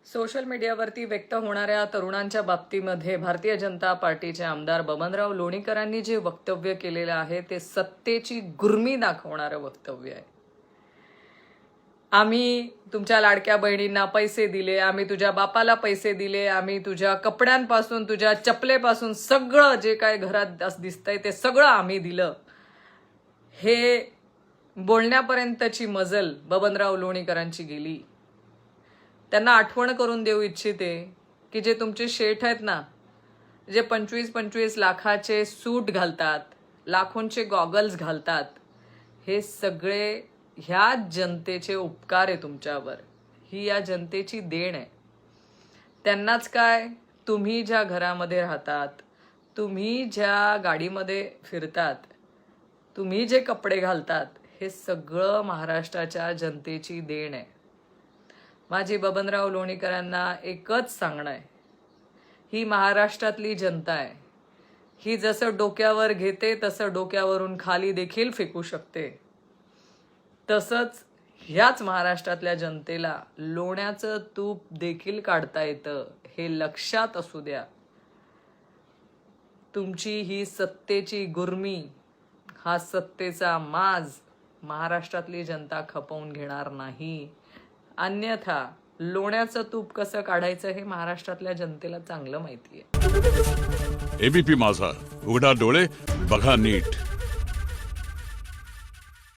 Social मीडियावरती व्यक्त होणाऱ्या तरुणांच्या बाबतीमध्ये भारतीय जनता पार्टीचे आमदार बबनराव लोणीकरांनी जे वक्तव्य केलेलं आहे ते सत्तेची गुर्मी दाखवणारं वक्तव्य आहे। आम्ही तुमच्या लाडक्या बहिणींना पैसे दिले, आम्ही तुझ्या बापाला पैसे दिले, आम्ही तुझ्या कपड्यांपासून तुझ्या चपलेपासून सगळं जे काय घरात दिसतंय ते सगळं आम्ही दिलं। हे बोलण्यापर्यंतची मजल बबनराव लोणीकरांची गेली। त्यांना आठवण करून देऊ इच्छिते की जे तुमचे शेठ आहेत ना, जे 25-25 लाखाचे सूट घालतात, लाखोंचे गॉगल्स घालतात, हे सगळे ह्या जनतेचे उपकार आहे तुमच्यावर। ही या जनतेची देण आहे। त्यांनाच काय, तुम्ही ज्या घरामध्ये राहतात, तुम्ही ज्या गाडीमध्ये फिरतात, तुम्ही जे कपडे घालतात, हे सगळं महाराष्ट्राच्या जनतेची देण आहे। माझी बबनराव लोणीकरांना एकच सांगणं आहे, ही महाराष्ट्रातली जनता आहे। ही जसं डोक्यावर घेते तसं डोक्यावरून खाली देखील फेकू शकते। तसंच ह्याच महाराष्ट्रातल्या जनतेला लोण्याचं तूप देखील काढता येतं, हे लक्षात असू द्या। तुमची ही सत्तेची गुर्मी, हा सत्तेचा माज महाराष्ट्रातली जनता खपवून घेणार नाही। अन्यथा लोण्याचं तूप कसं काढायचं हे महाराष्ट्रातल्या जनतेला चांगलं माहिती आहे। एबीपी माझा, उघडा डोळे बघा नीट।